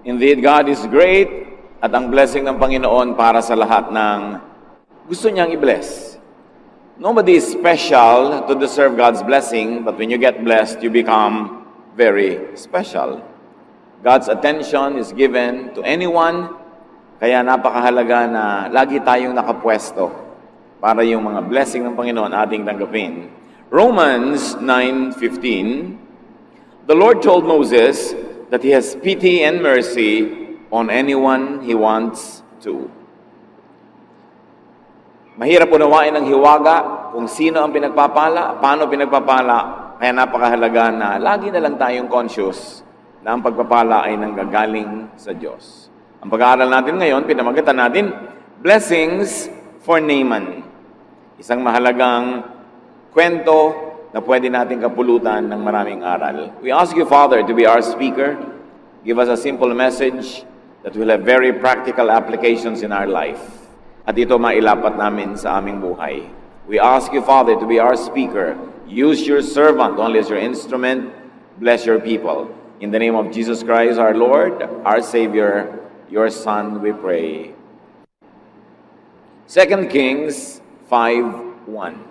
Indeed, God is great at ang blessing ng Panginoon para sa lahat ng gusto niyang i-bless. Nobody is special to deserve God's blessing, but when you get blessed, you become very special. God's attention is given to anyone, kaya napakahalaga na lagi tayong nakapwesto para yung mga blessing ng Panginoon ating tanggapin. Romans 9:15, the Lord told Moses that He has pity and mercy on anyone He wants to. Mahirap unawain ng hiwaga kung sino ang pinagpapala, paano pinagpapala, kaya napakahalaga na lagi na lang tayong conscious na ang pagpapala ay nanggagaling sa Diyos. Ang pag-aaral natin ngayon, pinamagatan natin, Blessings for Naaman. Isang mahalagang kwento na pwede natin kapulutan ng maraming aral. We ask you, Father, to be our speaker. Give us a simple message that will have very practical applications in our life. At ito mailapat namin sa aming buhay. We ask you, Father, to be our speaker. Use your servant only as your instrument. Bless your people. In the name of Jesus Christ, our Lord, our Savior, your Son, we pray. 2 Kings 5:1.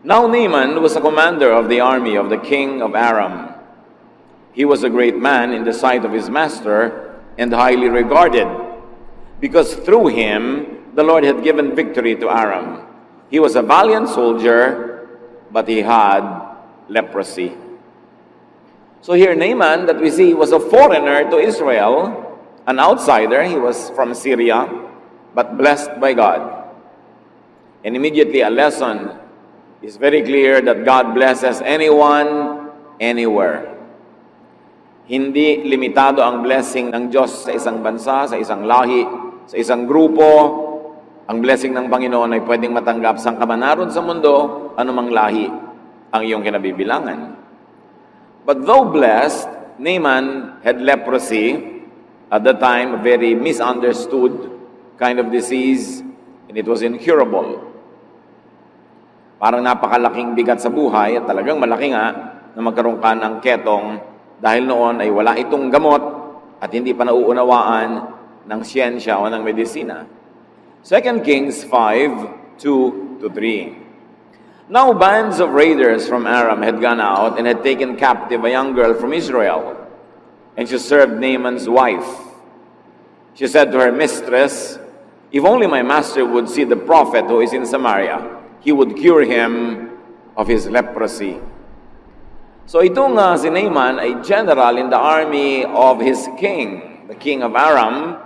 Now Naaman was a commander of the army of the king of Aram. He was a great man in the sight of his master and highly regarded, because through him the Lord had given victory to Aram. He was a valiant soldier, but he had leprosy. So here Naaman that we see was a foreigner to Israel, an outsider. He was from Syria, but blessed by God. And immediately a lesson is very clear that God blesses anyone, anywhere. Hindi limitado ang blessing ng Diyos sa isang bansa, sa isang lahi, sa isang grupo. Ang blessing ng Panginoon ay pwedeng matanggap sa kamanaron sa mundo, anumang lahi ang iyong kinabibilangan. But though blessed, Naaman had leprosy, at the time a very misunderstood kind of disease, and it was incurable. Parang napakalaking bigat sa buhay, at talagang malaki nga na magkaroon ka ng ketong dahil noon ay wala itong gamot at hindi pa nauunawaan ng siyensya o ng medisina. 2 Kings 5:2-3. Now bands of raiders from Aram had gone out and had taken captive a young girl from Israel, and she served Naaman's wife. She said to her mistress, "If only my master would see the prophet who is in Samaria, he would cure him of his leprosy." So itong si Naaman ay general in the army of his king, the king of Aram.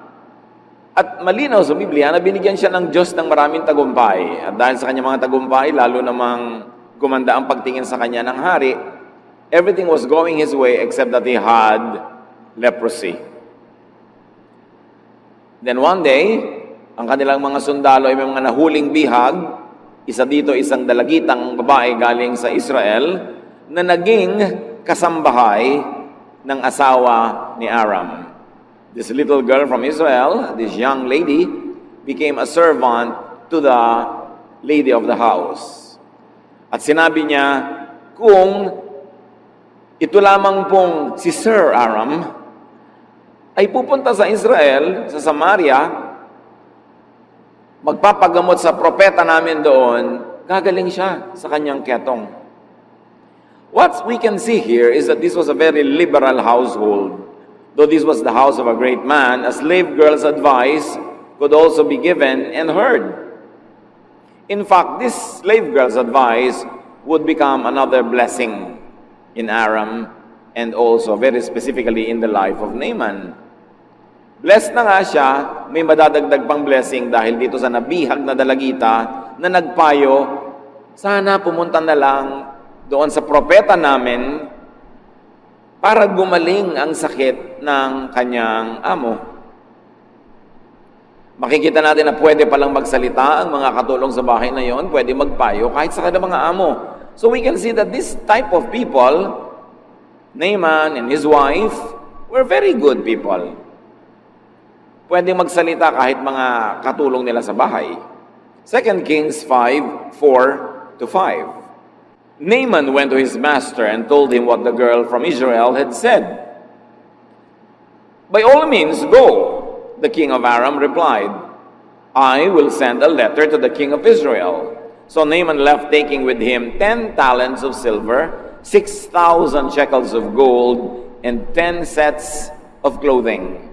At malinaw sa Biblia na binigyan siya ng Diyos ng maraming tagumpay. At dahil sa kanyang mga tagumpay, lalo namang gumanda ang pagtingin sa kanya ng hari, everything was going his way except that he had leprosy. Then one day, ang kanilang mga sundalo ay may mga nahuling bihag. Isa dito, isang dalagitang babae galing sa Israel na naging kasambahay ng asawa ni Aram. This little girl from Israel, this young lady, became a servant to the lady of the house. At sinabi niya, kung ito lamang pong si Sir Aram ay pupunta sa Israel, sa Samaria, magpapagamot sa propeta namin doon, gagaling siya sa kanyang ketong. What we can see here is that this was a very liberal household. Though this was the house of a great man, a slave girl's advice could also be given and heard. In fact, this slave girl's advice would become another blessing in Aram and also very specifically in the life of Naaman. Blessed na nga siya, may madadagdag pang blessing dahil dito sa nabihag na dalagita na nagpayo, sana pumunta na lang doon sa propeta namin para gumaling ang sakit ng kanyang amo. Makikita natin na pwede palang magsalita ang mga katulong sa bahay na yon, pwede magpayo kahit sa kanilang mga amo. So we can see that this type of people, Naaman and his wife, were very good people. Pwede magsalita kahit mga katulong nila sa bahay. 2 Kings 5:4-5. Naaman went to his master and told him what the girl from Israel had said. "By all means, go." The king of Aram replied, "I will send a letter to the king of Israel." So Naaman left, taking with him 10 talents of silver, 6,000 shekels of gold, and 10 sets of clothing.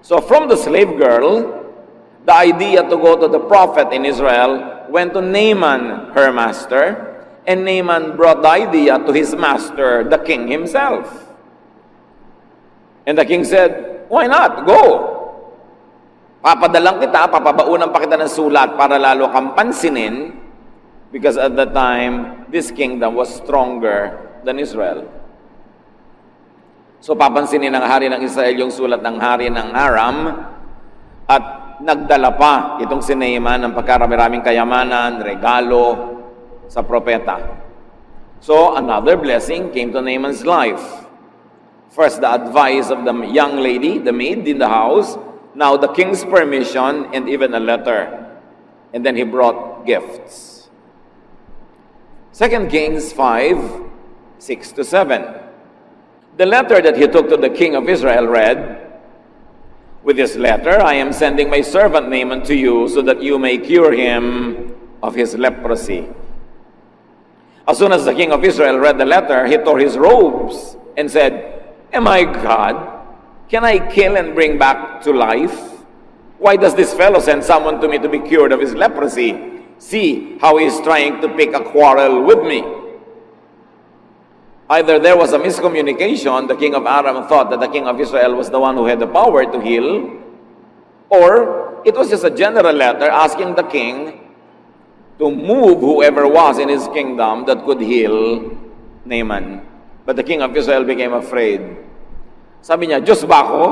So from the slave girl, the idea to go to the prophet in Israel went to Naaman, her master, and Naaman brought the idea to his master, the king himself. And the king said, "Why not? Go! Papadalang kita, papabaunan pa kita ng sulat para lalo kang pansinin," because at that time, this kingdom was stronger than Israel. So papansinin ng hari ng Israel yung sulat ng hari ng Aram, at nagdala pa itong si Naaman ng pagkarami-raming kayamanan, regalo sa propeta. So another blessing came to Naaman's life. First, the advice of the young lady, the maid in the house. Now, the king's permission and even a letter. And then he brought gifts. 2 Kings 5, 6-7. The letter that he took to the king of Israel read, "With this letter, I am sending my servant Naaman to you so that you may cure him of his leprosy." As soon as the king of Israel read the letter, he tore his robes and said, "Am I God? Can I kill and bring back to life? Why does this fellow send someone to me to be cured of his leprosy? See how he is trying to pick a quarrel with me." Either there was a miscommunication, the king of Aram thought that the king of Israel was the one who had the power to heal, or it was just a general letter asking the king to move whoever was in his kingdom that could heal Naaman. But the king of Israel became afraid. Sabi niya, "Diyos ba ako?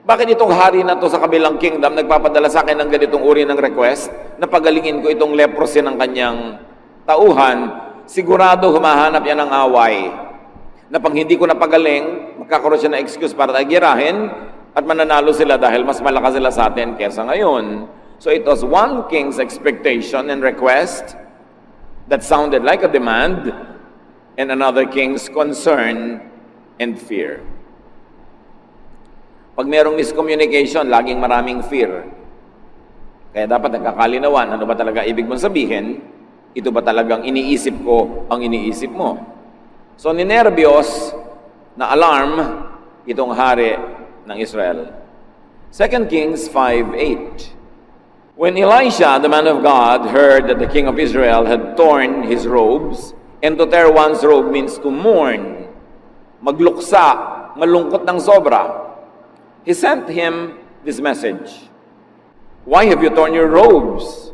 Bakit itong hari na to sa kabilang kingdom nagpapadala sa akin ng ganitong uri ng request na pagalingin ko itong leprosy ng kanyang tauhan? Sigurado humahanap yan ng away. Na pag hindi ko napagaling, magkakaroon siya ng excuse para tagirahin at mananalo sila dahil mas malakas sila sa atin kesa ngayon." So it was one king's expectation and request that sounded like a demand, and another king's concern and fear. Pag merong miscommunication, laging maraming fear. Kaya dapat nagkakalinawan, ano ba talaga ibig mong sabihin? Ito ba talagang iniisip ko ang iniisip mo? So ninervyos na alarm itong hari ng Israel. 2 Kings 5:8. When Elisha, the man of God, heard that the king of Israel had torn his robes, and to tear one's robe means to mourn, magluksa, malungkot ng sobra, he sent him this message, "Why have you torn your robes?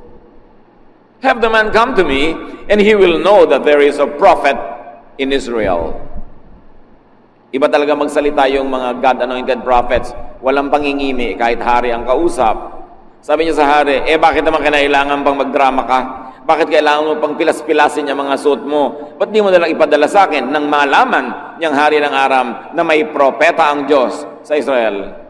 Have the man come to me, and he will know that there is a prophet in Israel." Iba talaga magsalita yung mga God-anointed prophets. Walang pangingimi, kahit hari ang kausap. Sabi niya sa hari, bakit naman kinailangan pang magdrama ka? Bakit kailangan mo pang pilas-pilasin yung mga suot mo? Ba't di mo nalang ipadala sa akin nang malaman niyang hari ng Aram na may propeta ang Diyos sa Israel?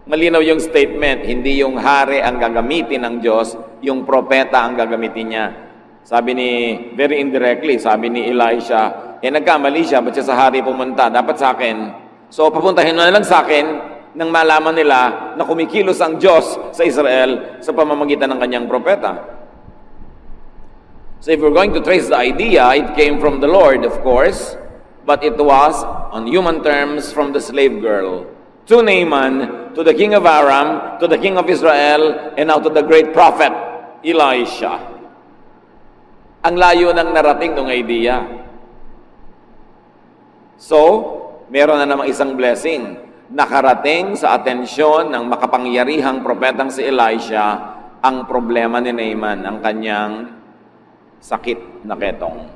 Malinaw yung statement, hindi yung hari ang gagamitin ng Diyos, yung propeta ang gagamitin niya. Sabi ni, very indirectly, sabi ni Elisha, nagkamali siya, ba't siya sa hari pumunta? Dapat sa akin. So papuntahin mo na lang sa akin nang malaman nila na kumikilos ang Diyos sa Israel sa pamamagitan ng kanyang propeta. So if we're going to trace the idea, it came from the Lord, of course, but it was on human terms from the slave girl to Naaman, to the king of Aram, to the king of Israel, and now to the great prophet, Elisha. Ang layo ng narating ng idea. So, meron na namang isang blessing. Nakarating sa atensyon ng makapangyarihang propetang si Elisha ang problema ni Naaman, ang kanyang sakit na ketong.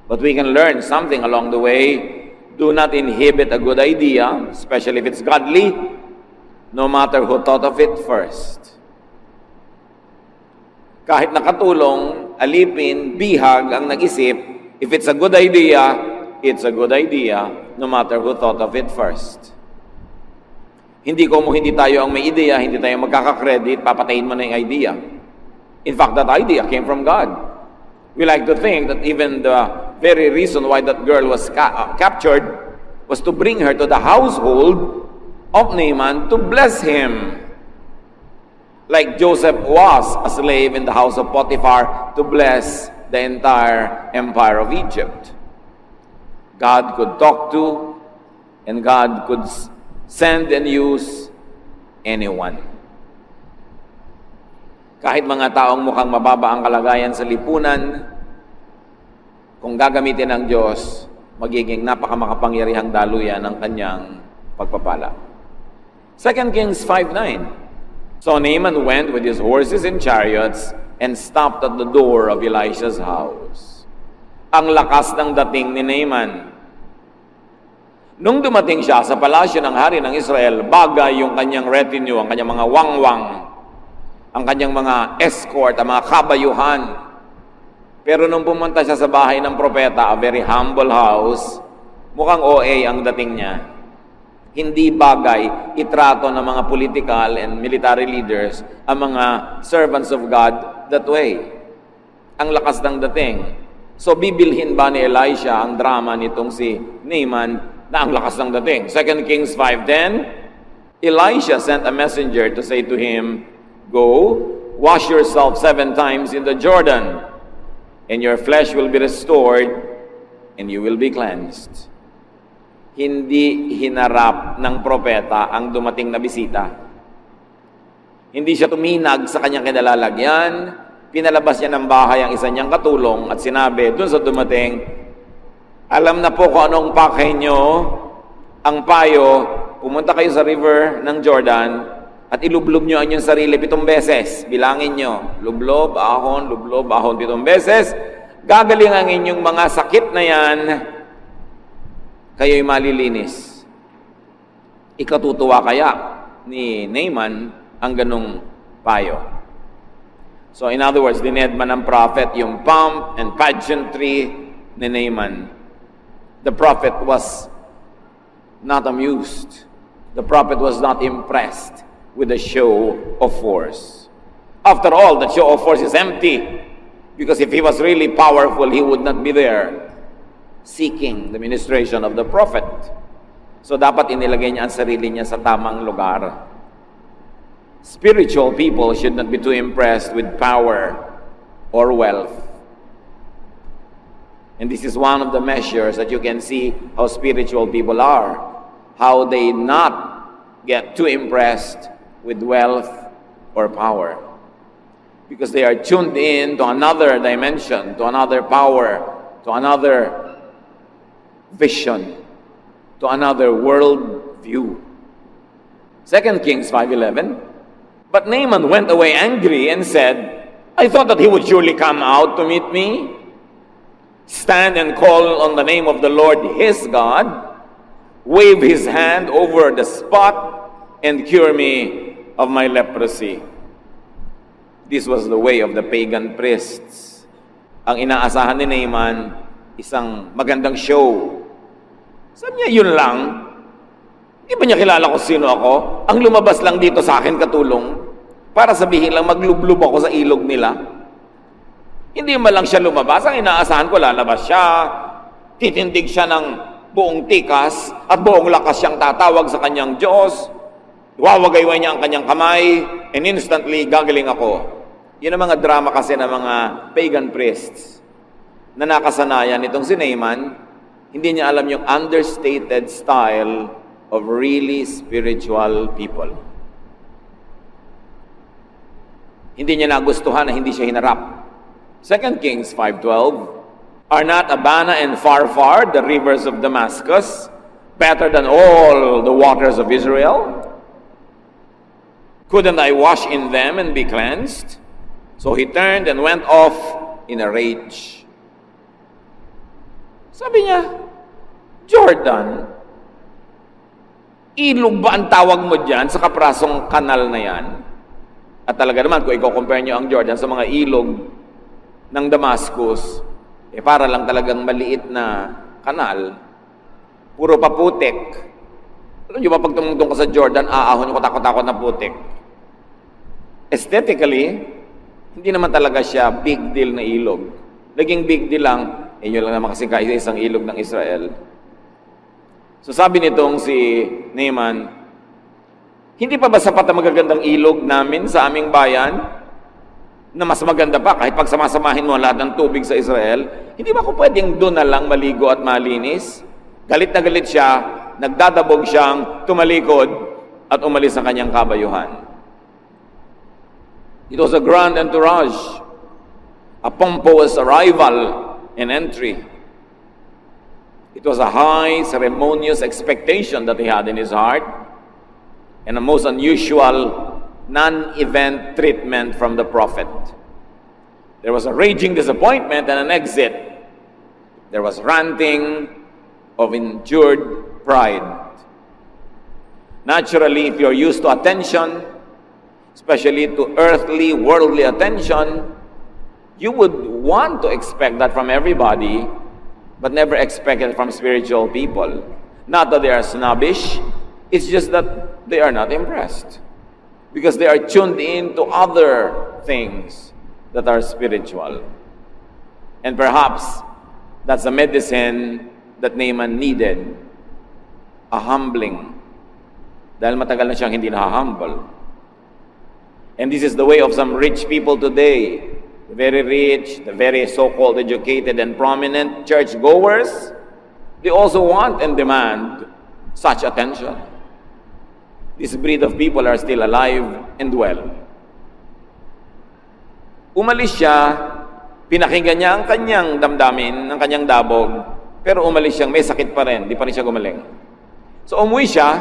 But we can learn something along the way. Do not inhibit a good idea, especially if it's godly, no matter who thought of it first. Kahit nakatulong, alipin, bihag ang nag-isip, if it's a good idea, it's a good idea, no matter who thought of it first. Hindi tayo ang may ideya, hindi tayo magkaka-credit, papatayin mo na yung idea. In fact, that idea came from God. We like to think that even the very reason why that girl was captured was to bring her to the household of Naaman to bless him. Like Joseph was a slave in the house of Potiphar to bless the entire empire of Egypt. God could talk to, and God could send and use anyone. Kahit mga taong mukhang mababa ang kalagayan sa lipunan, kung gagamitin ng Diyos, magiging napakamakapangyarihang daluyan ng kanyang pagpapala. 2 Kings 5:9. So Naaman went with his horses and chariots and stopped at the door of Elisha's house. Ang lakas ng dating ni Naaman. Nung dumating siya sa palasyo ng hari ng Israel, bagay yung kanyang retinue, ang kanyang mga wangwang, ang kanyang mga escort, ang mga kabayuhan. Pero nung pumunta siya sa bahay ng propeta, a very humble house, mukhang OA ang dating niya. Hindi bagay itrato ng mga political and military leaders ang mga servants of God that way. Ang lakas ng dating. So bibilhin ba ni Elisha ang drama nitong si Naaman na ang lakas ng dating? 2 Kings 5:10, Elisha sent a messenger to say to him, "Go, wash yourself 7 times in the Jordan, and your flesh will be restored, and you will be cleansed." Hindi hinarap ng propeta ang dumating na bisita. Hindi siya tuminag sa kanyang kinalalagyan, pinalabas niya ng bahay ang isa niyang katulong at sinabi dun sa dumating, "Alam na po kung anong pakay nyo, ang payo, pumunta kayo sa river ng Jordan at ilublob nyo ang inyong sarili 7 beses. Bilangin nyo, lublob, ahon, 7 beses. Gagaling ang inyong mga sakit na yan, kayo'y malilinis." Ikatutuwa kaya ni Naaman ang ganong payo. So in other words, dinedma ng prophet yung pomp and pageantry ni Naaman. The prophet was not amused. The prophet was not impressed with the show of force. After all, the show of force is empty. Because if he was really powerful, he would not be there seeking the ministration of the prophet. So dapat inilagay niya ang sarili niya sa tamang lugar. Spiritual people should not be too impressed with power or wealth. And this is one of the measures that you can see how spiritual people are. How they not get too impressed with wealth or power. Because they are tuned in to another dimension, to another power, to another vision, to another world view. 2 Kings 5:11. But Naaman went away angry and said, "I thought that he would surely come out to meet me, stand and call on the name of the Lord his God, wave his hand over the spot, and cure me of my leprosy." This was the way of the pagan priests. Ang inaasahan ni Naaman, isang magandang show. Sabi niya, yun lang. Hindi ba niya kilala kung sino ako? Ang lumabas lang dito sa akin katulong para sabihin lang maglublob ako sa ilog nila. Hindi man lang siya lumabas. Ang inaasahan ko, lalabas siya, titindig siya ng buong tikas at buong lakas siyang tatawag sa kanyang Diyos. Wawagayway niya ang kanyang kamay and instantly gagaling ako. Yun ang mga drama kasi ng mga pagan priests na nakasanayan itong si Naaman. Hindi niya alam yung understated style of really spiritual people. Hindi niya nagustuhan na hindi siya hinarap. 2 Kings 5:12, "Are not Abana and Pharpar, the rivers of Damascus, better than all the waters of Israel? Couldn't I wash in them and be cleansed?" So he turned and went off in a rage. Sabi niya, Jordan, ilog ba ang tawag mo dyan sa kaprasong kanal na yan? At talaga naman, kung i-compare nyo ang Jordan sa mga ilog ng Damascus, para lang talagang maliit na kanal, puro pa putik. Alam nyo ba, pag tumungtong ka sa Jordan, aahon yung katakot-takot na putik. Aesthetically, hindi naman talaga siya big deal na ilog. Naging big deal lang, yun lang naman kasi kaisa isang ilog ng Israel. So sabi nitong si Naaman, hindi pa ba sapat ang magagandang ilog namin sa aming bayan? Na mas maganda pa kahit pag samasamahin mo lahat ng tubig sa Israel? Hindi ba ako pwedeng doon na lang maligo at malinis? Galit na galit siya, nagdadabog siyang tumalikod at umalis sa kanyang kabayuhan. It was a grand entourage, a pompous arrival and entry. It was a high, ceremonious expectation that he had in his heart, and a most unusual, non-event treatment from the prophet. There was a raging disappointment and an exit. There was ranting of injured pride. Naturally, if you're used to attention, especially to earthly, worldly attention, you would want to expect that from everybody, but never expect it from spiritual people. Not that they are snobbish, it's just that they are not impressed. Because they are tuned in to other things that are spiritual. And perhaps that's the medicine that Naaman needed. A humbling. Dahil matagal na siyang hindi na-humble. And this is the way of some rich people today. The very rich, the very so-called educated and prominent churchgoers, they also want and demand such attention. This breed of people are still alive and well. Umalis siya, pinakinggan niya ang kanyang damdamin, ang kanyang dabog, pero umalis siyang may sakit pa rin, di pa rin siya gumaling. So umuwi siya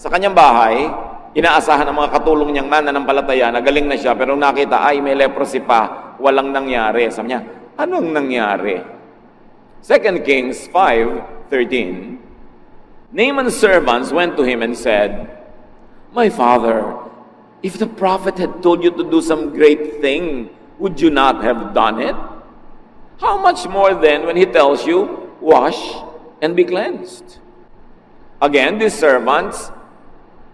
sa kanyang bahay, inaasahan ang mga katulong niyang mananampalataya, nagaling na siya, pero nakita, ay may leprosy pa, walang nangyari. Sabi niya, anong nangyari? 2 Kings 5:13, Naaman's servants went to him and said, "My father, if the prophet had told you to do some great thing, would you not have done it? How much more then when he tells you, wash and be cleansed?" Again, these servants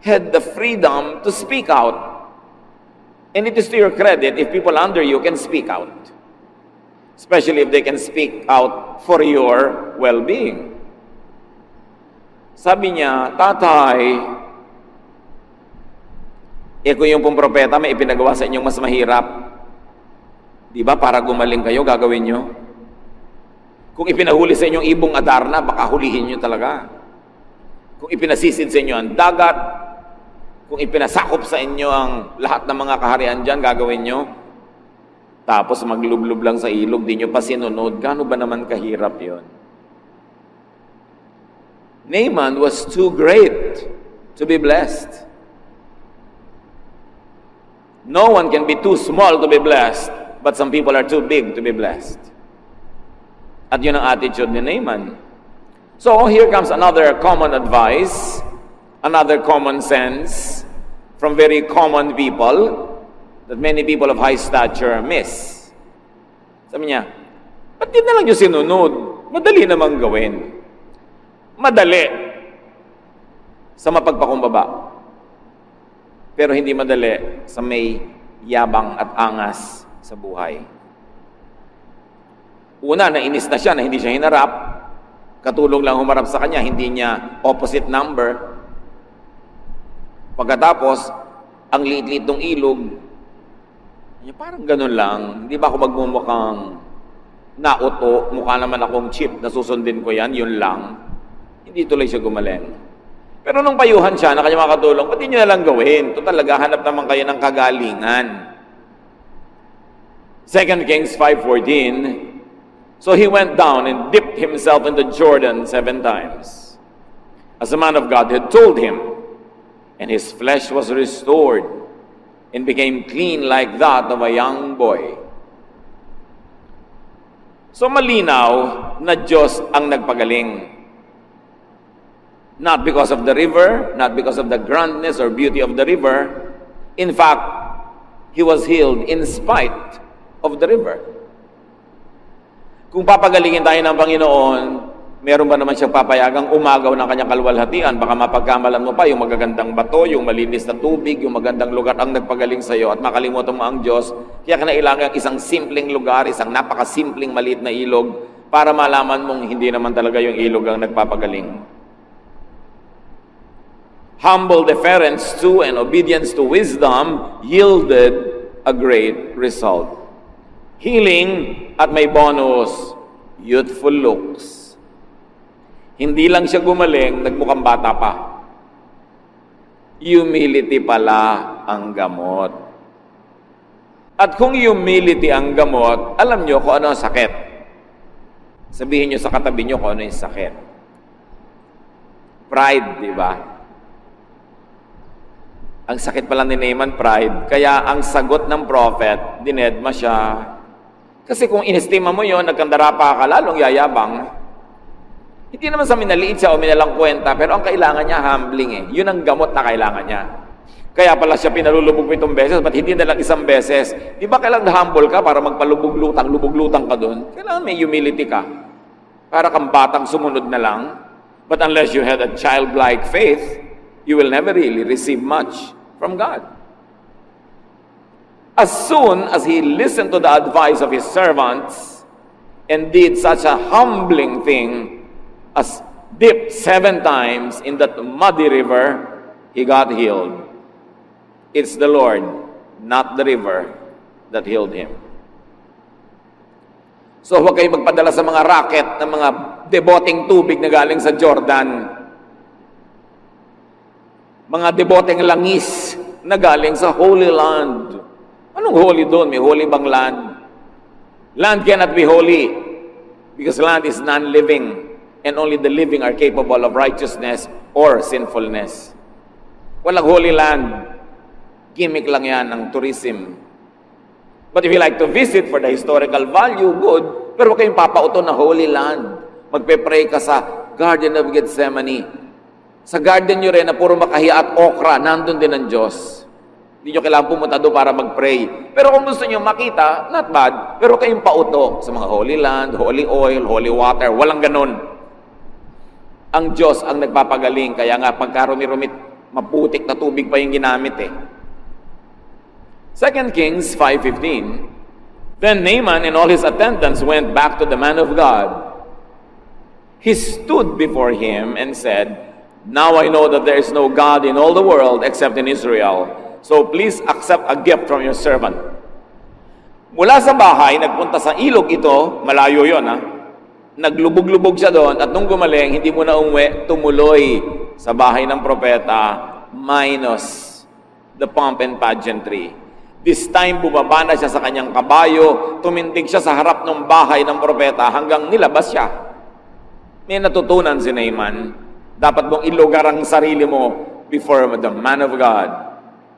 had the freedom to speak out. And it is to your credit if people under you can speak out. Especially if they can speak out for your well-being. Sabi niya, "Tatay, kung yung pong propeta may ipinagawa sa inyong mas mahirap, di ba para gumaling kayo, gagawin nyo? Kung ipinahuli sa inyong ibong Adarna, baka hulihin nyo talaga. Kung ipinasisid sa inyo ang dagat, kung ipinasakop sa inyo ang lahat ng mga kaharian dyan, gagawin nyo. Tapos maglublob lang sa ilog, di nyo pa sinunod. Gaano ba naman kahirap yon? Naaman was too great to be blessed. No one can be too small to be blessed, but some people are too big to be blessed. At yun ang attitude ni Naaman. So here comes another common advice, another common sense from very common people that many people of high stature miss. Sabi niya, ba't di na lang yung sinunod? Madali namang gawin. Madali sa mapagpakumbaba. Pero hindi madali sa may yabang at angas sa buhay. Una, nainis na siya na hindi siya hinarap. Katulong lang humarap sa kanya, hindi niya opposite number. Pagkatapos, ang liit-liit ng ilog, parang ganun lang. Hindi ba ako magmumukhang nauto, mukha naman akong chip, nasusundin ko yan, yun lang. Hindi tuloy siya gumaling. Pero nung payuhan siya na kanyang mga katulong, ba't nyo na lang gawin? Ito talaga, hanap naman kayo ng kagalingan. 2 Kings 5:14, so he went down and dipped himself into Jordan 7 times, as the man of God had told him, and his flesh was restored and became clean like that of a young boy. So malinaw na Diyos ang nagpagaling. Not because of the river, not because of the grandness or beauty of the river. In fact, he was healed in spite of the river. Kung papagalingin tayo ng Panginoon, meron ba naman siyang papayagang umagaw ng kanyang kalwalhatian? Baka mapagkamalan mo pa yung magagandang bato, yung malinis na tubig, yung magandang lugar ang nagpagaling sa iyo at makalimutan mo ang Diyos. Kaya kinailangan isang simpleng lugar, isang napakasimpleng maliit na ilog para malaman mong hindi naman talaga yung ilog ang nagpapagaling. Humble deference to and obedience to wisdom yielded a great result. Healing at may bonus, youthful looks. Hindi lang siya gumaling, nagmukhang bata pa. Humility pala ang gamot. At kung humility ang gamot, alam nyo kung ano ang sakit. Sabihin nyo sa katabi nyo kung ano yung sakit. Pride, di ba? Ang sakit pala ni Naaman, pride. Kaya ang sagot ng prophet, dinedma siya. Kasi kung inestima mo yun, nagkandara pa ka, lalong yayabang. Hindi naman sa minaliit siya o minalang kwenta, pero ang kailangan niya, humbling eh. Yun ang gamot na kailangan niya. Kaya pala siya pinalulubog 7 beses, ba't hindi na lang 1 beses? Di ba kailangan na-humble ka para lubog-lutang ka doon? Kailangan may humility ka. Para kang batang sumunod na lang. But unless you had a childlike faith, you will never really receive much from God. As soon as he listened to the advice of his servants and did such a humbling thing as dip 7 times in that muddy river, he got healed. It's the Lord, not the river, that healed him. So huwag kayong magpadala sa mga racket ng mga deboting tubig na galing sa Jordan. Mga deboting langis na galing sa Holy Land. Anong holy doon? May holy bang land? Land cannot be holy because land is non-living and only the living are capable of righteousness or sinfulness. Walang holy land. Gimmick lang yan ng tourism. But if you like to visit for the historical value, good. Pero huwag kayong papauto na Holy Land. Magpe-pray ka sa Garden of Gethsemane. Sa garden nyo rin na puro makahiya at okra, nandun din ang Diyos. Hindi nyo kailangan pumunta doon para mag-pray. Pero kung gusto nyo makita, not bad. Pero kayong pauto sa mga Holy Land, Holy Oil, Holy Water. Walang ganun. Ang Diyos ang nagpapagaling. Kaya nga pagkarumi-rumit, maputik na tubig pa yung ginamit eh. 2 Kings 5:15. Then Naaman and all his attendants went back to the man of God. He stood before him and said, "Now I know that there is no God in all the world except in Israel. So please accept a gift from your servant." Mula sa bahay, nagpunta sa ilog ito, malayo yon ha. Naglubog-lubog siya doon at nung gumaling, hindi mo na umuwi, tumuloy sa bahay ng propeta minus the pomp and pageantry. This time, bumaba na siya sa kanyang kabayo, tumindig siya sa harap ng bahay ng propeta hanggang nilabas siya. May natutunan si Naaman. Dapat mong ilugar ang sarili mo before the man of God.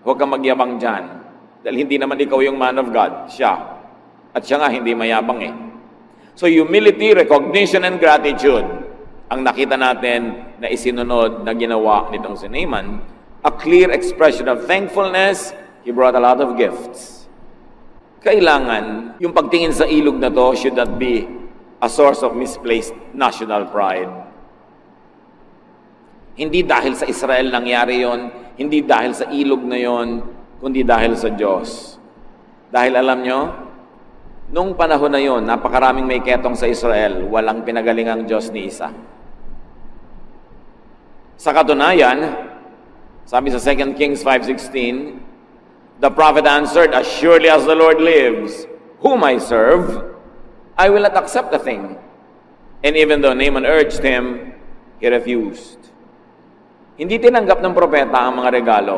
Huwag kang magyabang dyan. Dahil hindi naman ikaw yung man of God, siya. At siya nga hindi mayabang eh. So humility, recognition, and gratitude ang nakita natin na isinunod na ginawa nitong si Naaman. A clear expression of thankfulness. He brought a lot of gifts. Kailangan, yung pagtingin sa ilog na to should not be a source of misplaced national pride. Hindi dahil sa Israel nangyari yon, hindi dahil sa ilog na yon, kundi dahil sa Diyos. Dahil alam nyo, nung panahon na yon, napakaraming may ketong sa Israel, walang pinagalingang Diyos ni isa. Sa katunayan, sabi sa 2 Kings 5:16, the prophet answered, "As surely as the Lord lives, whom I serve, I will not accept the thing." And even though Naaman urged him, he refused. Hindi tinanggap ng propeta ang mga regalo.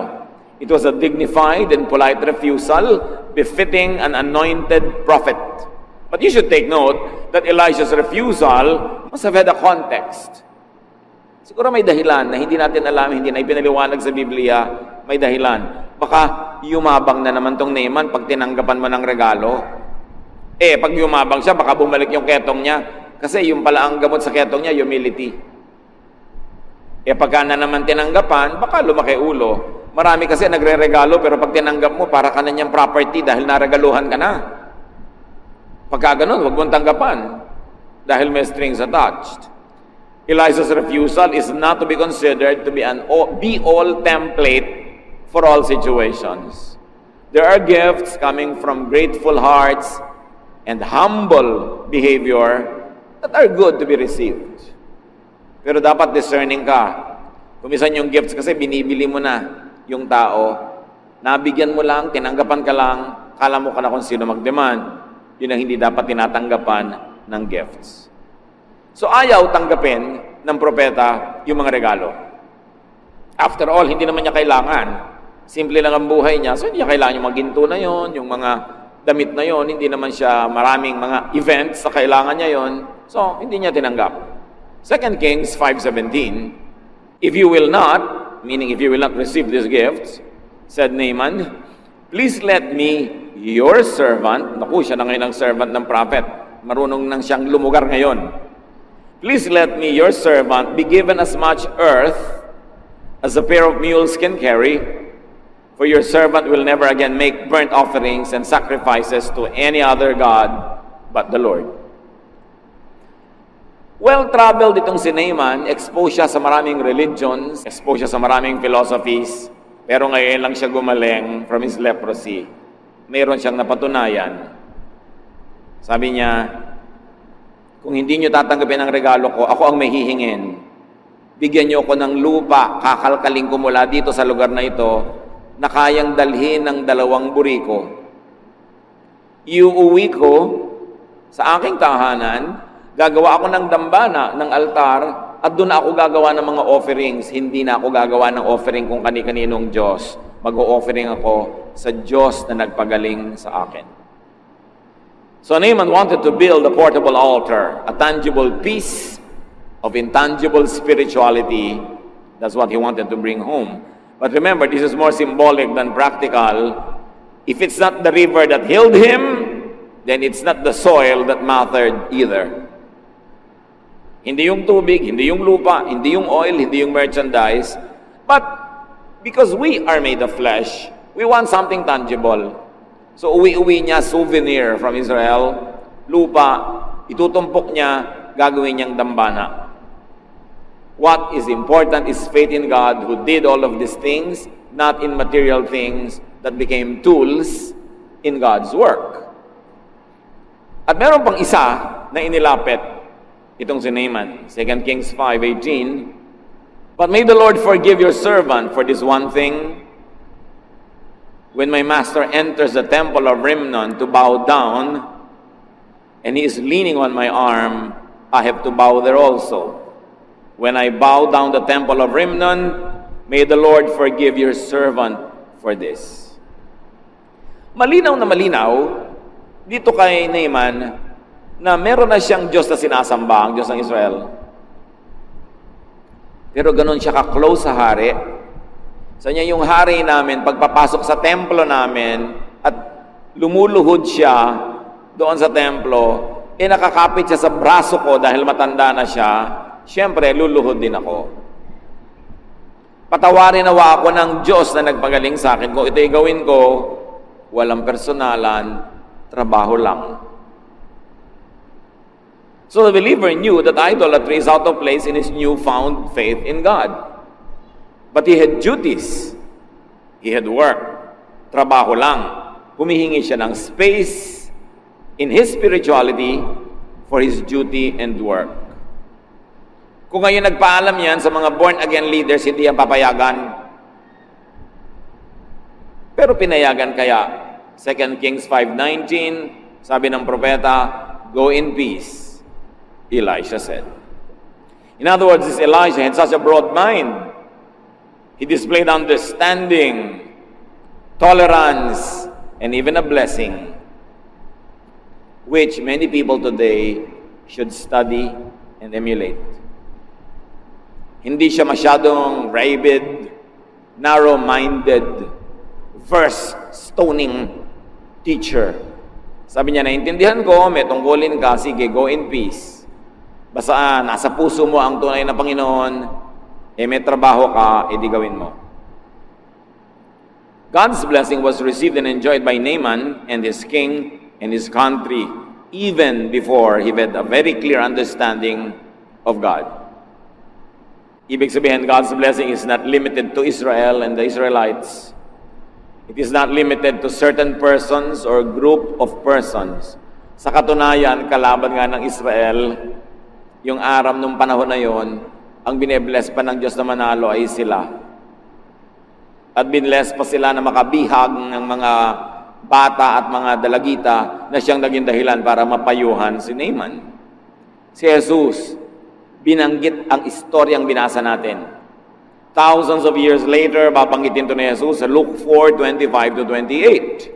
It was a dignified and polite refusal befitting an anointed prophet. But you should take note that Elijah's refusal must have had a context. Siguro may dahilan na hindi natin alam, hindi na ipinaliwanag sa Biblia, may dahilan. Baka yumabang na naman tong Naaman pag tinanggapan mo ng regalo. Pag yumabang siya, baka bumalik yung ketong niya. Kasi yung pala ang gamot sa ketong niya, humility. Pagka na naman tinanggapan, baka lumaki ulo. Marami kasi nagre-regalo, pero pag tinanggap mo, para ka na niyang property dahil naregaluhan ka na. Pagka ganun, huwag mong tanggapan. Dahil may strings attached. Elijah's refusal is not to be considered to be an be-all template for all situations. There are gifts coming from grateful hearts and humble behavior that are good to be received. Pero dapat discerning ka Kumisan yung gifts kasi binibili mo na yung tao. Nabigyan mo lang, tinanggapan ka lang, kala mo ka na kung sino mag-demand. Yun ang hindi dapat tinatanggapan ng gifts. So ayaw tanggapin ng propeta yung mga regalo. After all, hindi naman niya kailangan. Simple lang ang buhay niya. So hindi niya kailangan yung mga ginto na yon, yung mga damit na yon. Hindi naman siya maraming mga events sa kailangan niya yon. So hindi niya tinanggap. 2 Kings 5:17, if you will not, meaning if you will not receive these gifts, said Naaman, please let me, your servant, naku, siya na ngayon ang servant ng prophet, marunong nang siyang lumugar ngayon. Please let me, your servant, be given as much earth as a pair of mules can carry, for your servant will never again make burnt offerings and sacrifices to any other god but the Lord. Well-traveled itong si Naaman, exposed siya sa maraming religions, exposed siya sa maraming philosophies, pero ngayon lang siya gumaling from his leprosy. Mayroon siyang napatunayan. Sabi niya, kung hindi niyo tatanggapin ang regalo ko, ako ang may hihingin. Bigyan niyo ako ng lupa, kakalkaling ko mula dito sa lugar na ito, na kayang dalhin ng 2 buriko. Iuuwi ko sa aking tahanan, gagawa ako ng dambana, ng altar, at doon ako gagawa ng mga offerings. Hindi na ako gagawa ng offering kung kani-kaninong Diyos. Mag-o-offering ako sa Diyos na nagpagaling sa akin. So Naaman wanted to build a portable altar, a tangible piece of intangible spirituality. That's what he wanted to bring home. But remember, this is more symbolic than practical. If it's not the river that healed him, then it's not the soil that mattered either. Hindi yung tubig, hindi yung lupa, hindi yung oil, hindi yung merchandise. But because we are made of flesh, we want something tangible. So uwi-uwi niya souvenir from Israel, lupa, itutumpok niya, gagawin niyang dambana. What is important is faith in God who did all of these things, not in material things that became tools in God's work. At meron pang isa na inilapit itong si Naaman, 2 Kings 5:18. But may the Lord forgive your servant for this one thing. When my master enters the temple of Rimmon to bow down, and he is leaning on my arm, I have to bow there also. When I bow down the temple of Rimmon, may the Lord forgive your servant for this. Malinaw na malinaw dito kay Naaman na meron na siyang Diyos na sinasamba, ang Diyos ng Israel. Pero ganun siya ka-close sa hari. Sa niya yung hari namin, pagpapasok sa templo namin at lumuluhod siya doon sa templo, nakakapit siya sa braso ko dahil matanda na siya, siyempre luluhod din ako. Patawarin nawa ako ng Diyos na nagpagaling sa akin. Kung ito'y gawin ko, walang personalan, trabaho lang. So the believer knew that idolatry is out of place in his newfound faith in God. But he had duties. He had work. Trabaho lang. Humihingi siya ng space in his spirituality for his duty and work. Kung ngayon nagpaalam yan sa mga born-again leaders, hindi yan papayagan. Pero pinayagan kaya. 2 Kings 5:19, sabi ng propeta, go in peace. Elisha said. In other words, this Elisha had such a broad mind. He displayed understanding, tolerance, and even a blessing, which many people today should study and emulate. Hindi siya masyadong rabid, narrow-minded, verse-stoning teacher. Sabi niya, naintindihan ko, may tungkulin ka, sige, go in peace. Basta nasa puso mo ang tunay na Panginoon, may trabaho ka, edi gawin mo. God's blessing was received and enjoyed by Naaman and his king and his country, even before he had a very clear understanding of God. Ibig sabihin, God's blessing is not limited to Israel and the Israelites. It is not limited to certain persons or group of persons. Sa katunayan, kalaban nga ng Israel, yung Aram nung panahon na yon, ang binebless pa ng Diyos na manalo ay sila. At binless pa sila na makabihag ng mga bata at mga dalagita na siyang naging dahilan para mapayuhan si Naaman. Si Jesus, binanggit ang istoryang binasa natin. Thousands of years later, babanggitin to ni Jesus sa Luke 4:25-28.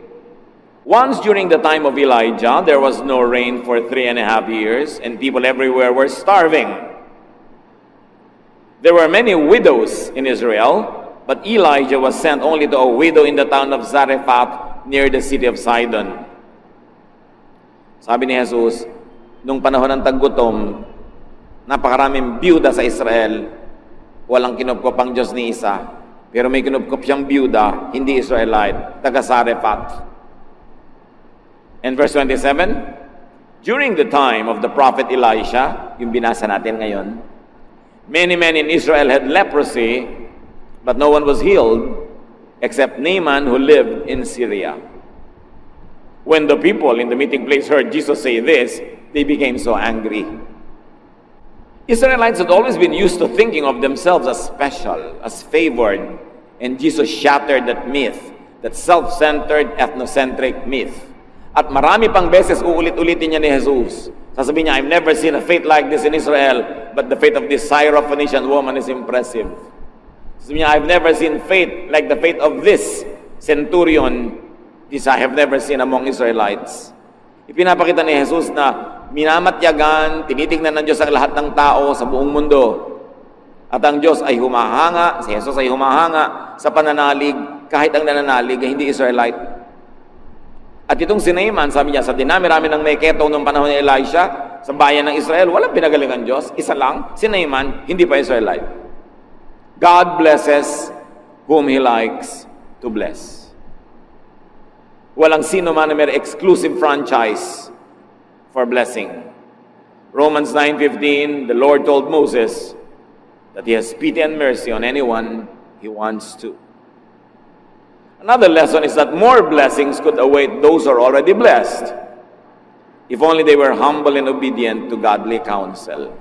Once during the time of Elijah, there was no rain for 3.5 years, and people everywhere were starving. There were many widows in Israel, but Elijah was sent only to a widow in the town of Zarephath near the city of Sidon. Sabi ni Jesus, nung panahon ng taggutom, napakaraming byuda sa Israel, walang kinupkop ang Diyos ni isa. Pero may kinupkop siyang byuda, hindi Israelite, taga Zarephath. And verse 27, during the time of the prophet Elisha, yung binasa natin ngayon, many men in Israel had leprosy, but no one was healed except Naaman who lived in Syria. When the people in the meeting place heard Jesus say this, they became so angry. Israelites had always been used to thinking of themselves as special, as favored, and Jesus shattered that myth, that self-centered, ethnocentric myth. At marami pang beses uulit-ulitin niya ni Jesus. Sasabihin niya, I've never seen a faith like this in Israel, but the faith of this Syrophoenician woman is impressive. Sasabihin niya, I've never seen faith like the faith of this centurion. This I have never seen among Israelites. Ipinapakita ni Jesus na minamatyagan, tinitignan ng Diyos ang lahat ng tao sa buong mundo. At ang Diyos ay humahanga, si Jesus ay humahanga sa pananalig, kahit ang nananalig ay hindi Israelite. At itong si Naaman, sabi niya, sa dinami-rami ng may ketong noong panahon ni Elisha, sa bayan ng Israel, walang pinagalingan Diyos. Isa lang, si Naaman, hindi pa Israelite. God blesses whom He likes to bless. Walang sino man na may exclusive franchise for blessing. Romans 9:15, the Lord told Moses that He has pity and mercy on anyone He wants to. Another lesson is that more blessings could await those who are already blessed, if only they were humble and obedient to godly counsel.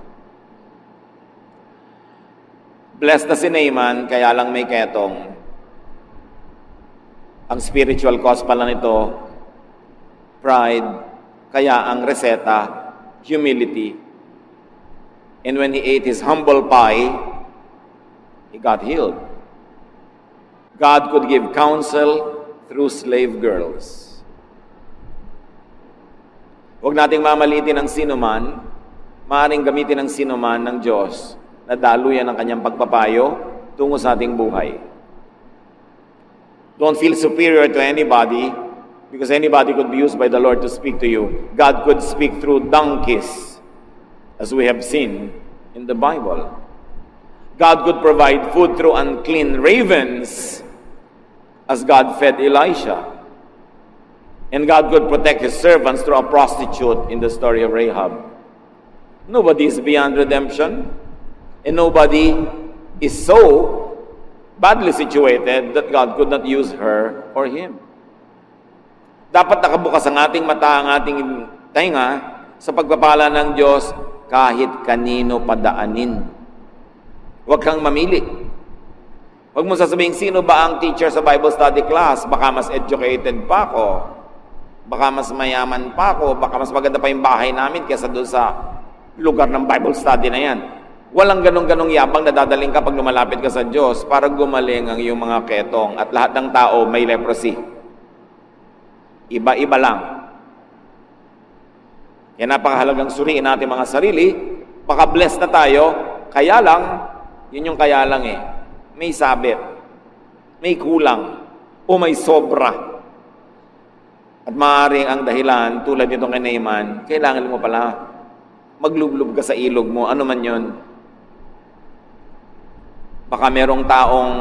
Blessed na si Naaman, kaya lang may ketong. Ang spiritual cause pala nito, pride, kaya ang reseta, humility. And when he ate his humble pie, he got healed. God could give counsel through slave girls. Huwag nating mamalitin ang sinuman, maaaring gamitin ang sinuman ng Diyos na daluyan ang kanyang pagpapayo tungo sa ating buhay. Don't feel superior to anybody because anybody could be used by the Lord to speak to you. God could speak through donkeys, as we have seen in the Bible. God could provide food through unclean ravens, as God fed Elisha. And God could protect His servants through a prostitute in the story of Rahab. Nobody is beyond redemption, and nobody is so badly situated that God could not use her or him. Dapat nakabukas ang ating mata, ang ating tainga sa pagpapala ng Diyos kahit kanino padaanin. Huwag kang mamili. Huwag mo sasabihin, sino ba ang teacher sa Bible study class? Baka mas educated pa ako. Baka mas mayaman pa ako. Baka mas maganda pa yung bahay namin kaysa doon sa lugar ng Bible study na yan. Walang ganong-ganong yabang na dadaling kapag lumalapit ka sa Diyos para gumaling ang iyong mga ketong at lahat ng tao may leprosy. Iba-iba lang. Kaya napakahalagang suriin natin mga sarili. Baka blessed na tayo, kaya lang, yun yung kaya lang eh. May sabit, may kulang, o may sobra. At maaaring ang dahilan, tulad nitong kay Naaman, kailangan mo pala maglublob ka sa ilog mo, ano man yun. Baka merong taong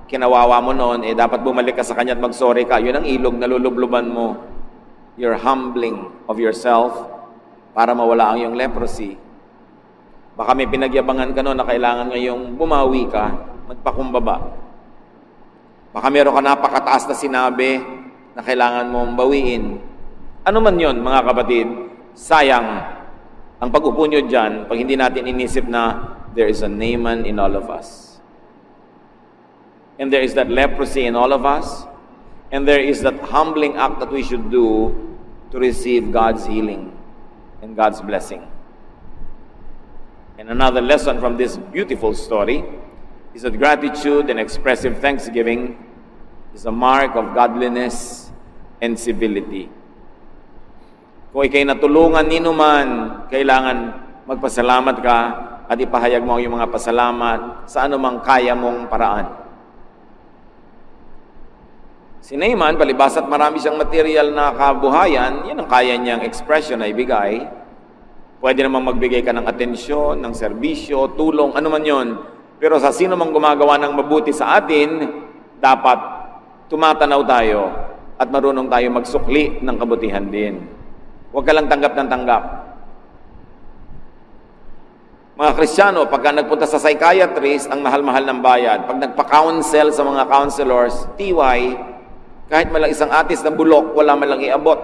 kinawawa mo noon, dapat bumalik ka sa kanya at mag-sorry ka. Yun ang ilog na lulubluban mo. You're humbling of yourself para mawala ang iyong leprosy. Baka may pinagyabangan ka noon na kailangan ngayong bumawi ka, magpakumbaba. Baka meron ka napakataas na sinabi na kailangan mong bawiin. Ano man yon, mga kapatid, sayang ang pag-upo nyo dyan pag hindi natin inisip na there is a Naaman in all of us. And there is that leprosy in all of us. And there is that humbling act that we should do to receive God's healing and God's blessing. And another lesson from this beautiful story is that gratitude and expressive thanksgiving is a mark of godliness and civility. Kung ikay natulungan nino man, kailangan magpasalamat ka at ipahayag mo yung mga pasalamat sa anumang kaya mong paraan. Si Naaman, palibas at marami siyang material na kabuhayan, yan ang kaya niyang expression na ibigay. Pwede namang magbigay ka ng atensyon, ng serbisyo, tulong, ano man yun. Pero sa sino mang gumagawa ng mabuti sa atin, dapat tumatanaw tayo at marunong tayo magsukli ng kabutihan din. Huwag ka lang tanggap ng tanggap. Mga Kristiyano, pagka nagpunta sa psychiatrist, ang mahal-mahal ng bayad. Pag nagpa-counsel sa mga counselors, TY, kahit malang isang atis na bulok, wala malang iabot.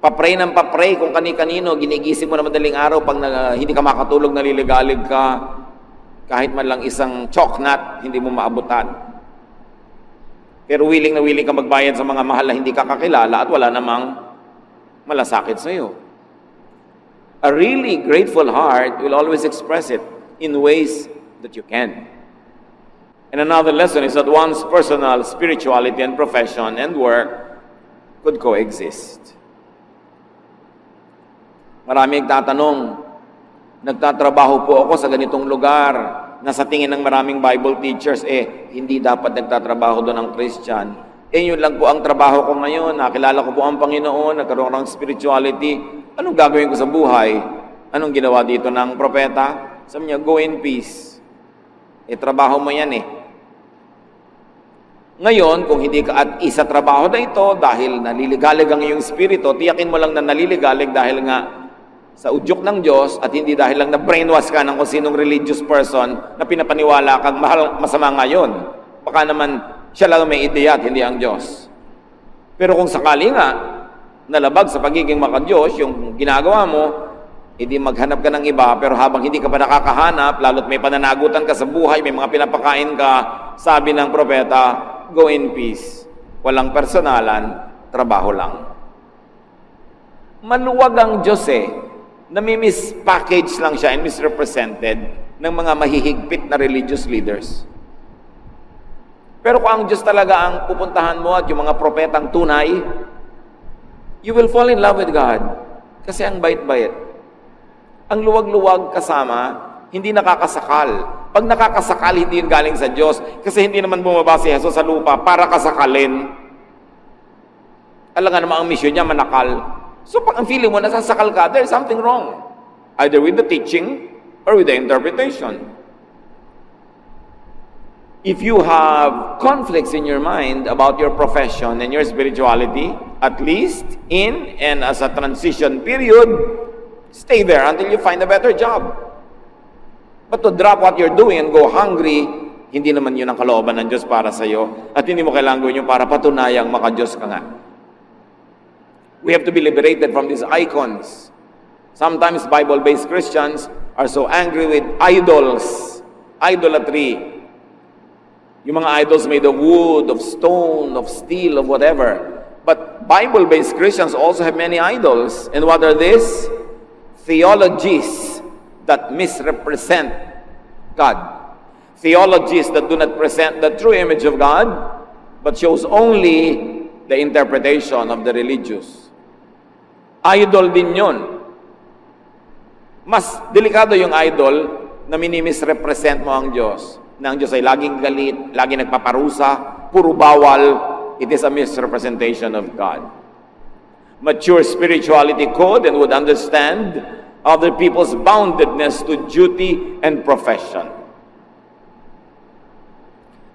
Papray ng papray kung kani-kanino, ginigising mo na madaling araw pag hindi ka makatulog, naliligalig ka. Kahit man lang isang choknat, hindi mo maabutan. Pero willing na willing ka magbayad sa mga mahal na hindi ka kakilala at wala namang malasakit sa iyo. A really grateful heart will always express it in ways that you can. And another lesson is that one's personal spirituality and profession and work could coexist. Marami nagtatanong, nagtatrabaho po ako sa ganitong lugar na sa tingin ng maraming Bible teachers, hindi dapat nagtatrabaho doon ang Christian. Yun lang po ang trabaho ko ngayon, nakilala ko po ang Panginoon, nagkaroon ng spirituality. Anong gagawin ko sa buhay? Anong ginawa dito ng propeta? Sabi niya, go in peace. Trabaho mo yan Ngayon, kung hindi ka at isa trabaho na ito dahil naliligalig ang iyong spirito, tiyakin mo lang na naliligalig dahil nga sa udyok ng Diyos at hindi dahil lang na-brainwash ka ng kung sinong religious person na pinapaniwala kang masama ngayon. Baka naman siya lang may ideya at hindi ang Diyos. Pero kung sakali nga, nalabag sa pagiging maka-Diyos, yung ginagawa mo, hindi maghanap ka ng iba, pero habang hindi ka pa nakakahanap, lalo't may pananagutan ka sa buhay, may mga pinapakain ka, sabi ng propeta, go in peace. Walang personalan, trabaho lang. Maluwag ang Diyos nami-mispackage lang siya and misrepresented ng mga mahihigpit na religious leaders. Pero kung ang Diyos talaga ang pupuntahan mo at yung mga propetang tunay, you will fall in love with God. Kasi ang bait-bait. Ang luwag-luwag kasama, hindi nakakasakal. Pag nakakasakal, hindi yun galing sa Diyos. Kasi hindi naman bumaba si Jesus sa lupa para kasakalin. Alam nga naman ang mission niya, manakal. So pag ang feeling mo, nasasakal ka, there's something wrong. Either with the teaching or with the interpretation. If you have conflicts in your mind about your profession and your spirituality, at least in and as a transition period, stay there until you find a better job. But to drop what you're doing and go hungry, hindi naman yun ang kalooban ng Diyos para sa iyo. At hindi mo kailangan gawin yun para patunayang maka-Diyos ka nga. We have to be liberated from these icons. Sometimes Bible-based Christians are so angry with idols, idolatry. Yung mga idols made of wood, of stone, of steel, of whatever. But Bible-based Christians also have many idols. And what are these? Theologies that misrepresent God. Theologies that do not present the true image of God, but shows only the interpretation of the religious. Idol din yun. Mas delikado yung idol na minimisrepresent mo ang Diyos. Na ang Diyos ay laging galit, laging nagpaparusa, puro bawal. It is a misrepresentation of God. Mature spirituality could and would understand other people's boundedness to duty and profession.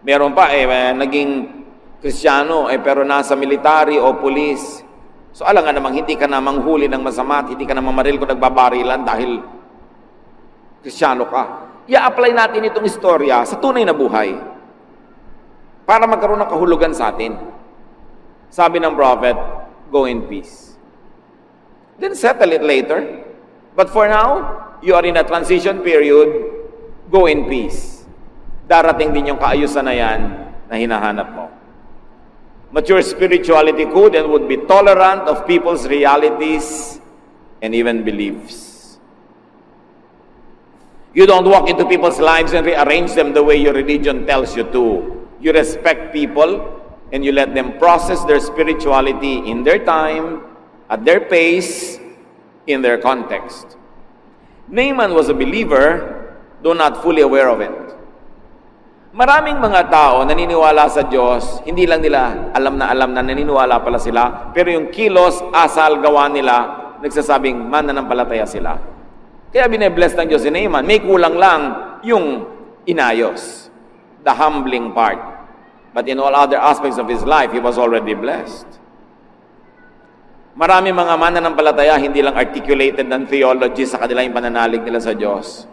Meron pa naging Kristiyano pero nasa military o police. So alam nga namang hindi ka na manghuli ng masama at hindi ka na mamaril kung nagbabarilan dahil Kristiyano ka. I-apply natin itong istorya sa tunay na buhay para magkaroon ng kahulugan sa atin. Sabi ng prophet, go in peace. Then settle it later. But for now, you are in a transition period, go in peace. Darating din yung kaayusan na yan na hinahanap mo. Mature spirituality could and would be tolerant of people's realities and even beliefs. You don't walk into people's lives and rearrange them the way your religion tells you to. You respect people and you let them process their spirituality in their time, at their pace, in their context. Naaman was a believer, though not fully aware of it. Maraming mga tao naniniwala sa Diyos, hindi lang nila alam na naniniwala pala sila, pero yung kilos, asal, gawa nila, nagsasabing mananampalataya sila. Kaya bine-bless ng Diyos si Naaman. May kulang lang yung inayos, the humbling part. But in all other aspects of his life, he was already blessed. Marami mga mananampalataya, hindi lang articulated ng theology sa kanilang pananalig nila sa Diyos.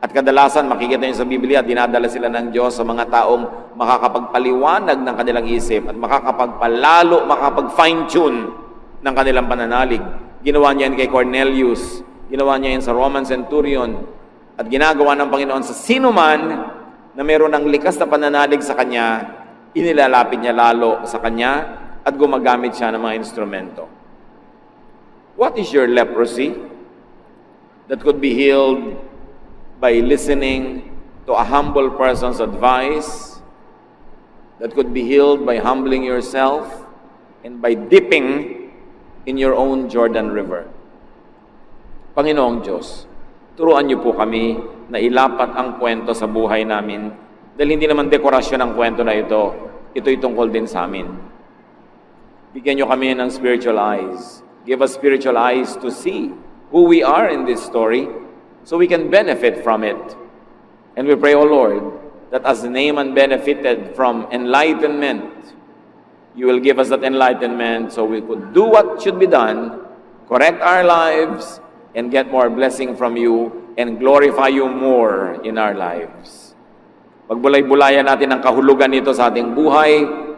At kadalasan, makikita niyo sa Biblia, dinadala sila ng Diyos sa mga taong makakapagpaliwanag ng kanilang isip at makakapag-fine-tune ng kanilang pananalig. Ginawa niya yan kay Cornelius, ginawa niya yan sa Roman centurion, at ginagawa ng Panginoon sa sino man na meron ng likas na pananalig sa Kanya, inilalapit niya lalo sa Kanya at gumagamit siya ng mga instrumento. What is your leprosy that could be healed by listening to a humble person's advice, that could be healed by humbling yourself and by dipping in your own Jordan River? Panginoong Diyos, turuan niyo po kami na ilapat ang kwento sa buhay namin dahil hindi naman dekorasyon ang kwento na ito. Ito'y tungkol din sa amin. Bigyan niyo kami ng spiritual eyes. Give us spiritual eyes to see who we are in this story so we can benefit from it. And we pray, O Lord, that as Naaman benefited from enlightenment, you will give us that enlightenment so we could do what should be done, correct our lives, and get more blessing from you and glorify you more in our lives. Pagbulay-bulayan natin ang kahulugan nito sa ating buhay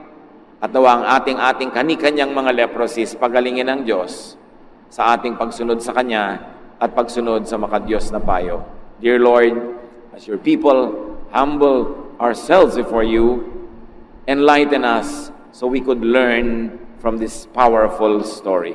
at nawa ang ating kani-kanyang mga leprosies pagalingin ng Diyos sa ating pagsunod sa Kanya at pagsunod sa makadiyos na payo. Dear Lord, as your people humble ourselves before you, enlighten us so we could learn from this powerful story.